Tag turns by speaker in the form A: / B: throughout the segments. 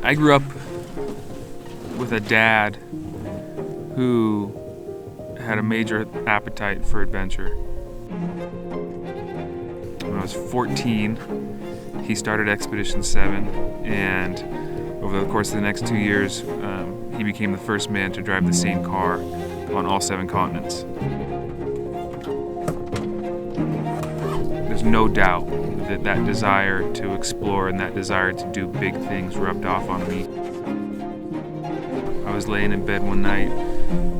A: I grew up with a dad who had a major appetite for adventure. When I was 14, he started Expedition 7, and over the course of the next 2 years, he became the first man to drive the same car on all 7 continents. There's no doubt that desire to explore and that desire to do big things rubbed off on me. I was laying in bed one night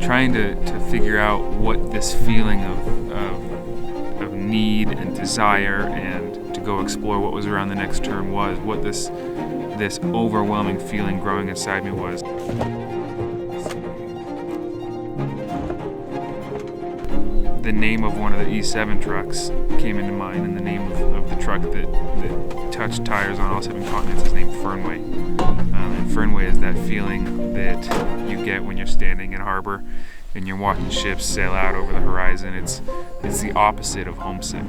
A: trying to figure out what this feeling of need and desire and to go explore what was around the next turn was, what this overwhelming feeling growing inside me was. The name of one of the E7 trucks came into mind, and the name of the truck that touched tires on all 7 continents is named Fernway. And Fernway is that feeling that you get when you're standing in harbor and you're watching ships sail out over the horizon. It's the opposite of homesick.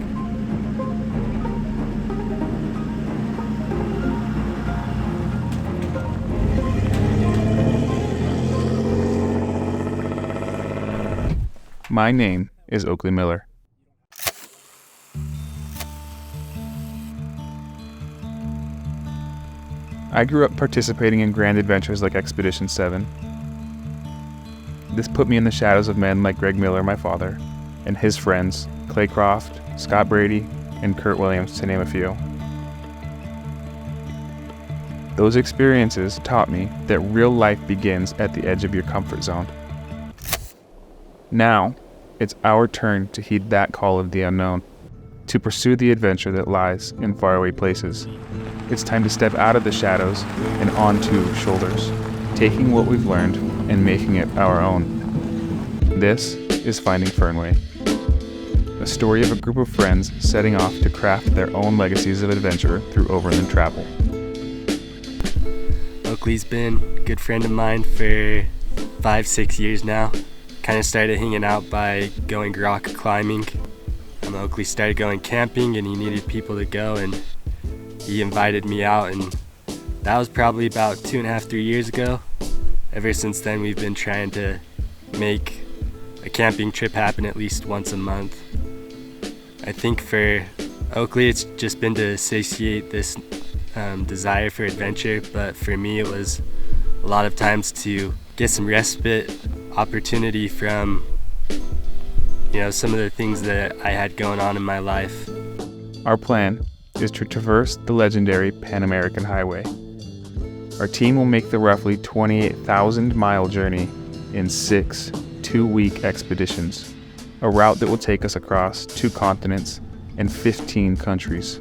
B: My name is Oakley Miller. I grew up participating in grand adventures like Expedition 7. This put me in the shadows of men like Greg Miller, my father, and his friends, Clay Croft, Scott Brady, and Kurt Williams, to name a few. Those experiences taught me that real life begins at the edge of your comfort zone. Now, it's our turn to heed that call of the unknown, to pursue the adventure that lies in faraway places. It's time to step out of the shadows and onto shoulders, taking what we've learned and making it our own. This is Finding Fernway, a story of a group of friends setting off to craft their own legacies of adventure through overland travel.
C: Oakley's been a good friend of mine for 5-6 years now. Kind of started hanging out by going rock climbing. Oakley started going camping and he needed people to go, and he invited me out, and that was probably about 2.5-3 years ago. Ever since then we've been trying to make a camping trip happen at least once a month. I think for Oakley it's just been to satiate this desire for adventure, but for me it was a lot of times to get some respite, opportunity from some of the things that I had going on in my life.
B: Our plan is to traverse the legendary Pan American Highway. Our team will make the roughly 28,000-mile journey in 6 2-week expeditions, a route that will take us across 2 continents and 15 countries.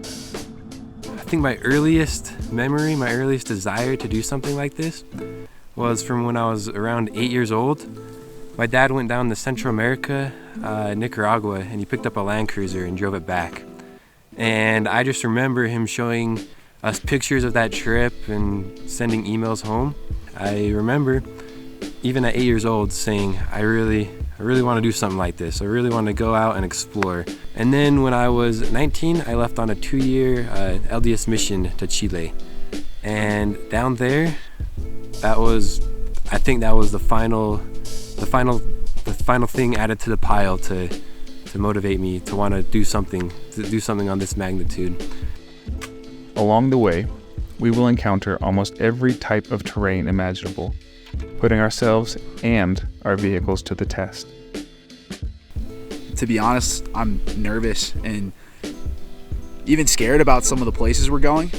D: I think my earliest memory, my earliest desire to do something like this was from when I was around 8 years old. My dad went down to Central America, Nicaragua, and he picked up a Land Cruiser and drove it back. And I just remember him showing us pictures of that trip and sending emails home. I remember, even at 8 years old, saying, I really want to do something like this. I really want to go out and explore. And then when I was 19, I left on a 2-year LDS mission to Chile. And down there, I think that was the final thing added to the pile to motivate me to want to do something on this magnitude.
B: Along the way, we will encounter almost every type of terrain imaginable, putting ourselves and our vehicles to the test.
E: To be honest, I'm nervous and even scared about some of the places we're going,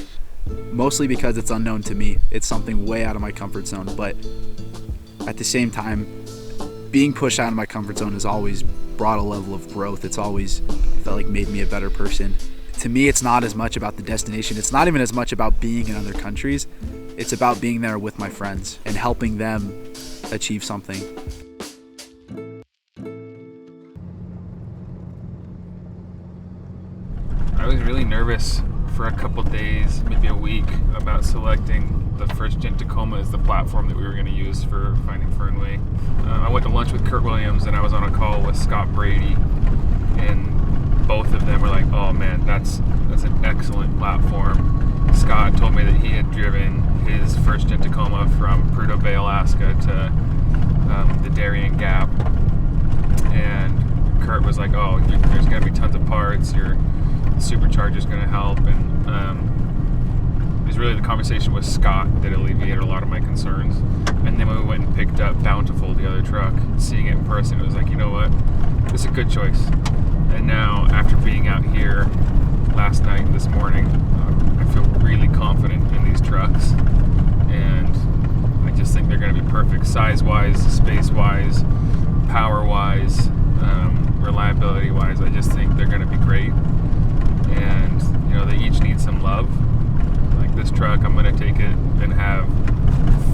E: mostly because it's unknown to me. It's something way out of my comfort zone, but at the same time, being pushed out of my comfort zone has always brought a level of growth. It's always felt like made me a better person. To me, it's not as much about the destination. It's not even as much about being in other countries. It's about being there with my friends and helping them achieve something.
A: I was really nervous for a couple days, maybe a week, about selecting the first Gent Tacoma as the platform that we were going to use for finding Fernway. I went to lunch with Kurt Williams, and I was on a call with Scott Brady, and both of them were like, "Oh man, that's an excellent platform." Scott told me that he had driven his first Gent Tacoma from Prudhoe Bay, Alaska to the Darien Gap, and Kurt was like, "Oh, there's going to be tons of parts. Your supercharger's going to help," and it was really the conversation with Scott that alleviated a lot of my concerns. And then when we went and picked up Bountiful, the other truck, seeing it in person, it was like, you know what, this is a good choice. And now, after being out here last night and this morning, I feel really confident in these trucks, and I just think they're going to be perfect size-wise, space-wise, power-wise, reliability-wise. I just think they're going to be great, and you know, they each need some love. Like this truck, I'm going to take it and have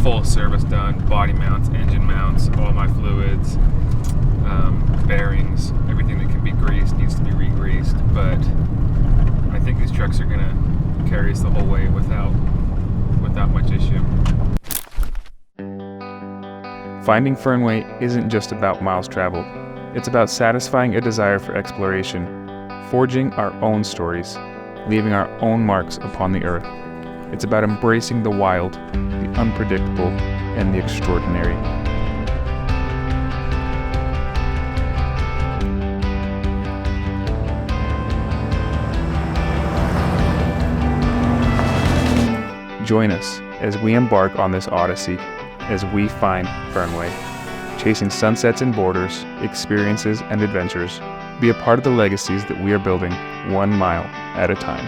A: full service done, body mounts, engine mounts, all my fluids, bearings, everything that can be greased needs to be re-greased. But I think these trucks are going to carry us the whole way without much issue.
B: Finding Fernway isn't just about miles traveled. It's about satisfying a desire for exploration, forging our own stories, leaving our own marks upon the earth. It's about embracing the wild, the unpredictable, and the extraordinary. Join us as we embark on this odyssey, as we find Fernway, chasing sunsets and borders, experiences and adventures. Be a part of the legacies that we are building 1 mile at a time.